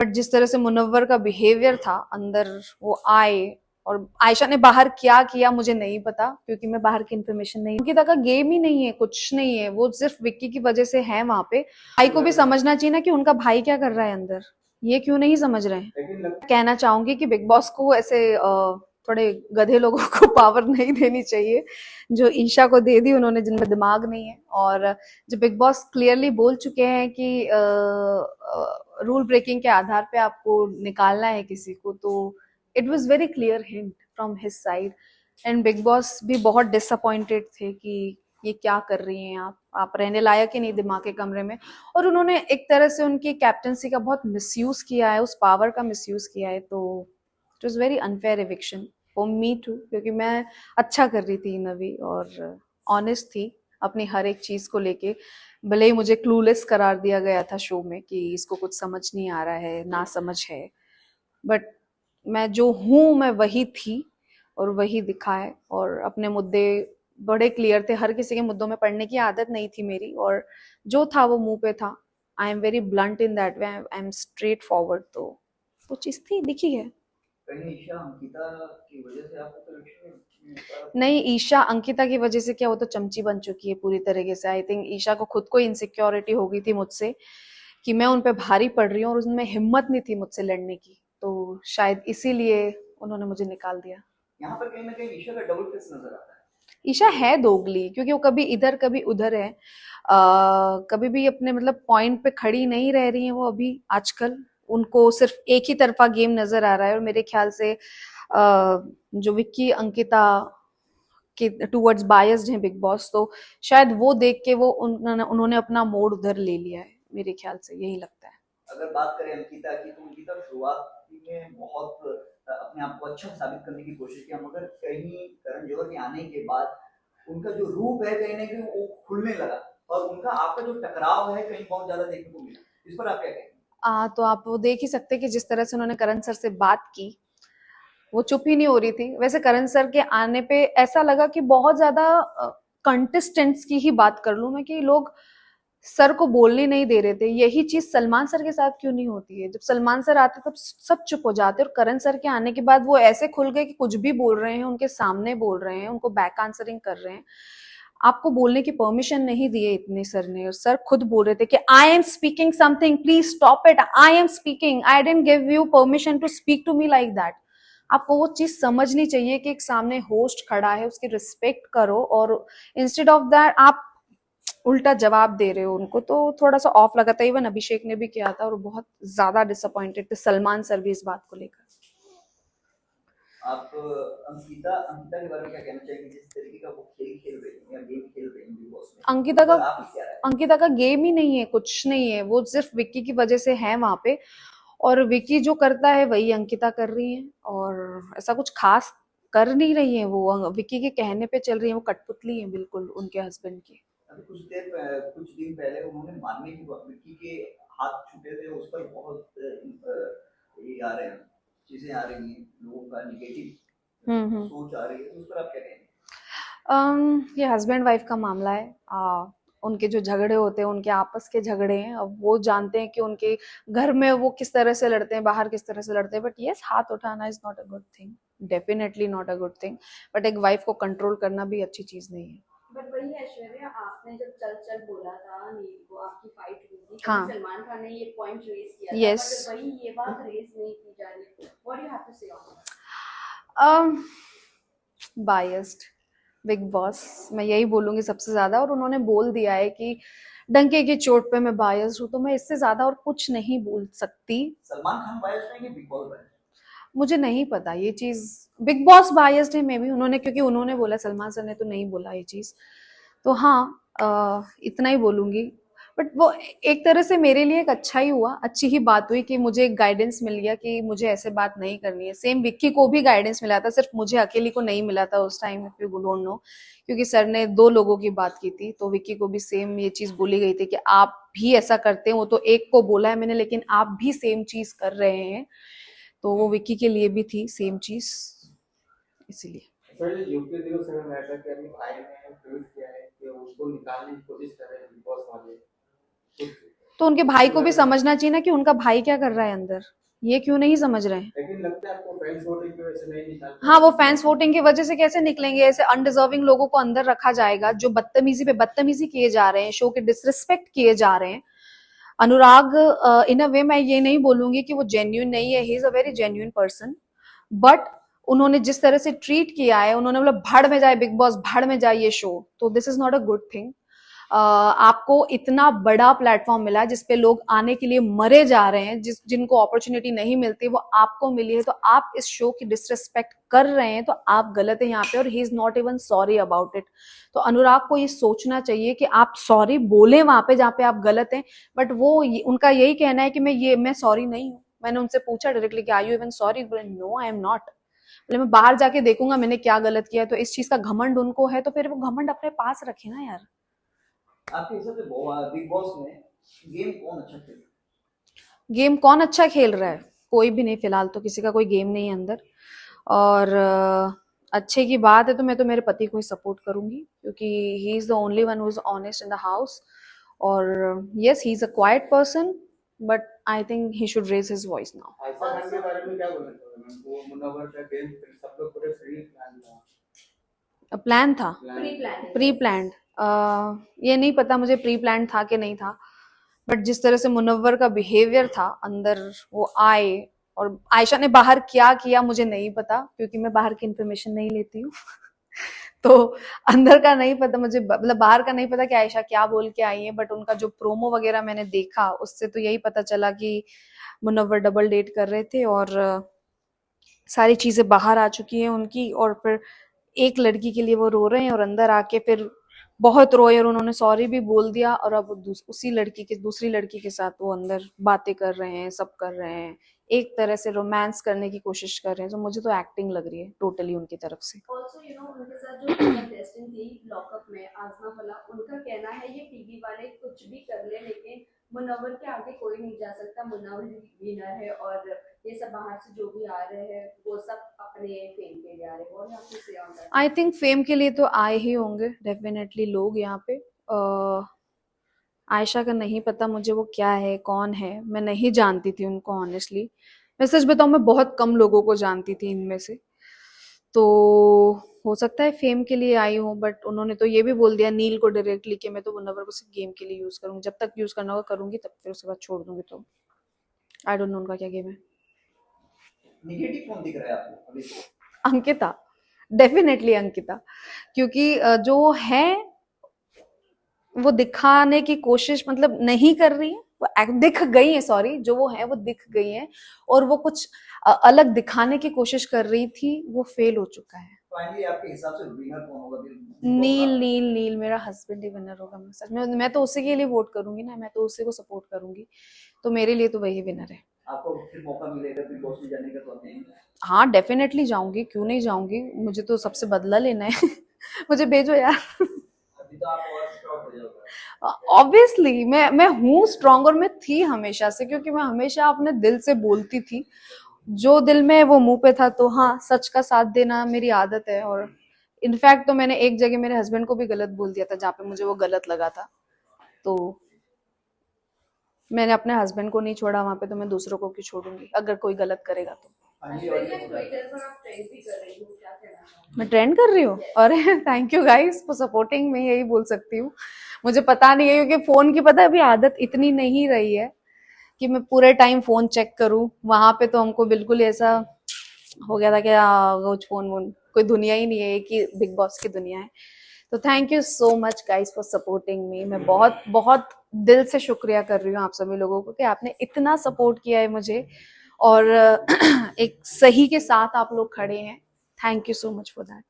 But जिस तरह से मुनव्वर का बिहेवियर था अंदर, वो आए और आयशा ने बाहर क्या किया मुझे नहीं पता, क्योंकि मैं बाहर की इन्फॉर्मेशन नहीं। अंकिता का गेम ही नहीं है, कुछ नहीं है, वो सिर्फ विक्की की वजह से है वहां पे। भाई को भी समझना चाहिए ना कि उनका भाई क्या कर रहा है अंदर, ये क्यों नहीं समझ रहे हैं। कहना चाहूंगी कि बिग बॉस को ऐसे थोड़े गधे लोगों को पावर नहीं देनी चाहिए जो ईशा को दे दी उन्होंने, जिनमें दिमाग नहीं है। और जो बिग बॉस क्लियरली बोल चुके हैं कि रूल ब्रेकिंग के आधार पे आपको निकालना है किसी को, तो it was very clear hint from his side. And big boss भी बहुत डिसअपॉइंटेड थे कि ये क्या कर रही हैं आप रहने लायक ही नहीं दिमाग के कमरे में। और उन्होंने एक तरह से उनकी कैप्टनसी का बहुत मिसयूज किया है, उस पावर का मिसयूज किया है। तो it was very unfair eviction for me too, क्योंकि मैं अच्छा कर रही थी नवी और ऑनेस्ट थी अपनी हर एक चीज को लेके। भले ही मुझे क्लूलेस करार दिया गया था शो में कि इसको कुछ समझ नहीं आ रहा है, ना समझ है, बट मैं जो हूं मैं वही थी और वही दिखा है। और अपने मुद्दे बड़े क्लियर थे, हर किसी के मुद्दों में पढ़ने की आदत नहीं थी मेरी, और जो था वो मुंह पे था। I am very blunt in that way, I am straight forward. तो वो चीज थी, दिखी है। कहीं ईशा अंकिता की वजह से आपको कनेक्शन नहीं, ईशा अंकिता की वजह से क्या, वो तो चमची बन चुकी है पूरी तरीके से। आई थिंक ईशा को खुद को इनसिक्योरिटी हो गई थी मुझसे कि मैं उन पे भारी पड़ रही हूँ, और उसमें हिम्मत नहीं थी मुझसे लड़ने की, तो शायद इसीलिए उन्होंने मुझे निकाल दिया। यहाँ पर कहीं ना कहीं ईशा का डबल फेस नजर आता है। ईशा है दोगली, क्योंकि वो कभी इधर कभी उधर है। कभी भी अपने मतलब पॉइंट पे खड़ी नहीं रह रही है वो अभी आजकल। उनको सिर्फ एक ही तरफा गेम नजर आ रहा है, और मेरे ख्याल से जो विक्की अंकिता के टूवर्ड्स बायस्ड है बिग बॉस, तो शायद वो देख के वो उन्होंने अपना मोड़ उधर ले लिया है, मेरे ख्याल से यही लगता है। अगर बात करें अंकिता की, तो अंकिता शुरुआत में बहुत अपने आप को अच्छा साबित करने की कोशिश किया, मगर कहीं करण जौहर के आने के बाद उनका जो रूप है कहीं ना कहीं वो खुलने लगा, और उनका आपका जो टकराव है कहीं बहुत ज्यादा देखने को मिला। इस पर आप क्या कहेंगे? तो आप वो देख ही सकते हैं कि जिस तरह से उन्होंने करण सर से बात की, वो चुप ही नहीं हो रही थी। वैसे करण सर के आने पे ऐसा लगा कि बहुत ज्यादा कंटेस्टेंट्स की ही बात कर लूं मैं, कि लोग सर को बोलने नहीं दे रहे थे। यही चीज सलमान सर के साथ क्यों नहीं होती है? जब सलमान सर आते तब सब चुप हो जाते, और करण सर के आने के बाद वो ऐसे खुल गए कि कुछ भी बोल रहे हैं, उनके सामने बोल रहे हैं, उनको बैक आंसरिंग कर रहे हैं। आपको बोलने की परमिशन नहीं दिए इतने सर ने, और सर खुद बोल रहे थे कि I am speaking something, please stop it, I am speaking, I didn't give you permission to speak to me like that. आपको वो चीज समझनी चाहिए कि एक सामने होस्ट खड़ा है, उसकी रिस्पेक्ट करो, और इंस्टेड ऑफ दैट आप उल्टा जवाब दे रहे हो उनको। तो थोड़ा सा ऑफ लगा था। इवन अभिषेक ने भी किया था, और बहुत ज्यादा डिसअपॉइंटेड थे सलमान सर भी इस बात को लेकर। आप अंकिता अंकिता के बारे में क्या कहना चाहेंगे, जिस तरीके का वो खेल खेल रही है या गेम खेल रही है बिग बॉस में, अंकिता उस का पर आप क्या राय? अंकिता का गेम ही नहीं है, कुछ नहीं है, वो सिर्फ विक्की की वजह से है वहां पे। और विक्की जो करता है वही अंकिता कर रही है, और ऐसा कुछ खास कर नहीं रही है वो। विक्की के कहने पे चल रही है, वो कठपुतली है बिल्कुल उनके हस्बैंड की। अभी कुछ दिन पहले उन्होंने मानने की विक्की के हाथ छूटे थे, उस पर बहुत ये आ रहे हैं, चीजें आ रही हैं, लोगों का निगेटिव सोच आ रही है, तो उस पर आप क्या कहेंगे? ये हस्बैंड वाइफ का मामला है। उनके जो झगड़े होते हैं उनके आपस के झगड़े हैं, अब वो जानते हैं कि उनके घर में वो किस तरह से लड़ते हैं, बाहर किस तरह से लड़ते हैं। बट यस, हाथ उठाना is not a good thing, definitely not a good thing. But एक वाइफ को कंट्रोल करना भी अच्छी चीज नहीं है। बट वही ऐश्वर्या, आपने जब चल चल बोला था नील को, आपकी फाइट हुई थी, हाँ, सलमान खान ने ये पॉइंट रेज किया था, यस। बट वही ये बात रेज नहीं की जा रही। व्हाट यू हैव टू से on that? Biased big boss, मैं यही बोलूंगी सबसे ज्यादा। और उन्होंने बोल दिया है कि डंके की चोट पे मैं बायस्ड हूँ, तो मैं इससे ज्यादा और कुछ नहीं बोल सकती। सलमान खान बायस है कि बिग बॉस बायस? मुझे नहीं पता ये चीज। बिग बॉस बायस्ड है मे बी उन्होंने, क्योंकि उन्होंने बोला, सलमान सर ने तो नहीं बोला ये चीज। तो हाँ, इतना ही बोलूंगी। बट वो एक तरह से मेरे लिए एक अच्छा ही हुआ, अच्छी ही बात हुई कि मुझे एक गाइडेंस मिल गया कि मुझे ऐसे बात नहीं करनी है। सेम विक्की को भी गाइडेंस मिला था, सिर्फ मुझे अकेली को नहीं मिला था उस time, if you don't know. क्योंकि सर ने दो लोगों की बात की थी, तो विक्की को भी सेम ये चीज बोली गई थी कि आप भी ऐसा करते हैं। वो तो एक को बोला है मैंने, लेकिन आप भी सेम चीज कर रहे हैं। तो वो विक्की के लिए भी थी सेम चीज, इसीलिए। सर, यूपी 07 मैटर के अभी भाई ने ट्वीट किया है कि उसको निकालने की कोशिश कर रहे हैं बिग बॉस वाले। तो उनके भाई को भी समझना चाहिए ना कि उनका भाई क्या कर रहा है अंदर, ये क्यों नहीं समझ रहे हैं। लेकिन लगता है आपको फैंस वोटिंग की वजह से नहीं निकाल हाँ, वो फैंस वोटिंग की वजह से कैसे निकलेंगे, ऐसे अनडिजर्विंग लोगों को अंदर रखा जाएगा जो बदतमीजी पे बदतमीजी किए जा रहे हैं, शो के डिसरिस्पेक्ट किए जा रहे हैं। अनुराग इन अ वे मैं ये नहीं बोलूंगी कि वो जेन्यून नहीं है, ही is a very genuine person, but उन्होंने जिस तरह से ट्रीट किया है, उन्होंने बोला भाड़ में जाए बिग बॉस, भाड़ में जाए ये शो, तो this is not a good thing. आपको इतना बड़ा प्लेटफॉर्म मिला जिसपे लोग आने के लिए मरे जा रहे हैं, जिनको अपॉर्चुनिटी नहीं मिलती वो आपको मिली है, तो आप इस शो की डिसरिस्पेक्ट कर रहे हैं, तो आप गलत है यहाँ पे, और he is not even sorry about it. तो अनुराग को ये सोचना चाहिए कि आप सॉरी बोले वहां पे जहाँ पे आप गलत हैं, बट उनका यही कहना है कि मैं सॉरी नहीं हूँ। मैंने उनसे पूछा डायरेक्टली कि आर यू इवन सॉरी, बोले नो आई एम नॉट। बोले मैं बाहर जाके देखूंगा मैंने क्या गलत किया है, तो इस चीज का घमंड उनको है, तो फिर वो घमंड अपने पास रखे ना यार। आपके हिसाब से बिग बॉस में गेम कौन अच्छा खेल रहा गेम कौन अच्छा खेल रहा है? कोई भी नहीं, फिलहाल तो किसी का कोई गेम नहीं है अंदर। और अच्छे की बात है तो मैं तो मेरे पति को ही सपोर्ट करूंगी, क्योंकि he is the only one who is honest in the house. और yes, he is a quiet person, but I think he should raise his voice now. Ayesha Khan के बारे में क्या बोलना चाहोगे मैम? वो मुनव्वर का गेम सब लोग पूरे फ्री प्लान था। प्लान था, प्री प्लान प्री प्लान्ड, ये नहीं पता मुझे प्री प्लान था कि नहीं था, बट जिस तरह से मुनव्वर का बिहेवियर था अंदर, वो आए और आयशा ने बाहर क्या किया मुझे नहीं पता, क्योंकि मैं बाहर की इंफॉर्मेशन नहीं लेती हूँ तो अंदर का नहीं पता मुझे, मतलब बाहर का नहीं पता कि आयशा क्या बोल के आई है, बट उनका जो प्रोमो वगैरह मैंने देखा उससे तो यही पता चला कि मुनव्वर डबल डेट कर रहे थे, और सारी चीजें बाहर आ चुकी हैं उनकी, और फिर एक लड़की के लिए वो रो रहे हैं, और अंदर आके फिर बहुत रोए, और उन्होंने सॉरी भी बोल दिया, और अब उसी लड़की के दूसरी लड़की के साथ वो अंदर बातें कर रहे हैं, सब कर रहे हैं, एक तरह से रोमांस करने की कोशिश कर रहे हैं, तो मुझे तो एक्टिंग लग रही है टोटली उनकी तरफ से। ऑल्सो उनके साथ जो कंटेस्टेंट थी लॉकअप में आजमा फला, उनका कहना है ये टीवी वाले कुछ भी कर ले लेकिन मुनव्वर के आगे कोई नहीं जा सकता, मुनव्वर विनर है, और ये सब बाहर से जो भी आ रहे हैं वो सब अपने फेम के लिए आ रहे हैं। और यहाँ पे आई थिंक फेम के लिए तो आए ही होंगे डेफिनेटली लोग यहाँ पे। आयशा का नहीं पता मुझे वो क्या है, कौन है, मैं नहीं जानती थी उनको ऑनेस्टली। मैं सच बताऊं, मैं बहुत कम लोगों को जानती थी इनमें से, तो हो सकता है फेम के लिए आई हूँ, बट उन्होंने तो ये भी बोल दिया नील को डायरेक्टली कि मैं तो मुनव्वर को सिर्फ गेम के लिए यूज करूंगी, जब तक यूज करना होगा करूंगी, तब फिर उसके बाद छोड़ दूंगी। तो आई डोंट नो उनका क्या गेम है। निगेटिव कौन दिख रहा है आपको अभी? अंकिता, डेफिनेटली अंकिता, क्योंकि जो है वो दिखाने की कोशिश मतलब नहीं कर रही है, वो दिख गई है, सॉरी, जो वो है वो दिख गई है, और वो कुछ अलग दिखाने की कोशिश कर रही थी, वो फेल हो चुका है। फाइनली आपके हिसाब से विनर कौन होगा? नील, नील, नील मेरा हस्बैंड ही विनर होगा। मैं सच में, मैं तो उसी के लिए वोट करूंगी ना, मैं तो उसी को सपोर्ट करूंगी, तो मेरे लिए तो वही विनर है। आपको फिर मौका मिलेगा बिग बॉस में जाने का तो नहीं? हाँ डेफिनेटली जाऊंगी, क्यों नहीं जाऊंगी, मुझे तो सबसे बदला लेना है मुझे भेजो यार अभी तो आप और स्ट्रॉन्ग हो जाओगे। ऑब्वियसली मैं हूँ स्ट्रांग, और मैं थी हमेशा से, क्योंकि मैं हमेशा अपने दिल से बोलती थी, जो दिल में वो मुंह पे था। तो हाँ, सच का साथ देना मेरी आदत है, और इनफैक्ट तो मैंने एक जगह मेरे हस्बैंड को भी गलत बोल दिया था जहाँ पे मुझे वो गलत लगा था, तो मैंने अपने हस्बैंड को नहीं छोड़ा वहां पे, तो मैं दूसरों को क्यों छोड़ूंगी अगर कोई गलत करेगा तो। ट्विटर पर आप ट्रेंड भी कर रही हो, क्या कहना चाहोगे? मैं ट्रेंड कर रही हूँ, अरे thank you guys for supporting, मैं यही बोल सकती हूँ। मुझे पता नहीं है, क्योंकि फोन की पता है अभी आदत इतनी नहीं रही है कि मैं पूरे टाइम फोन चेक करूं। वहां पे तो हमको बिल्कुल ऐसा हो गया था कि कुछ फोन वोन कोई दुनिया ही नहीं है, एक ही बिग बॉस की दुनिया है। तो thank you so much guys for supporting me. मैं बहुत बहुत दिल से शुक्रिया कर रही हूँ आप सभी लोगों को कि आपने इतना सपोर्ट किया है मुझे, और एक सही के साथ आप लोग खड़े हैं। Thank you so much for that.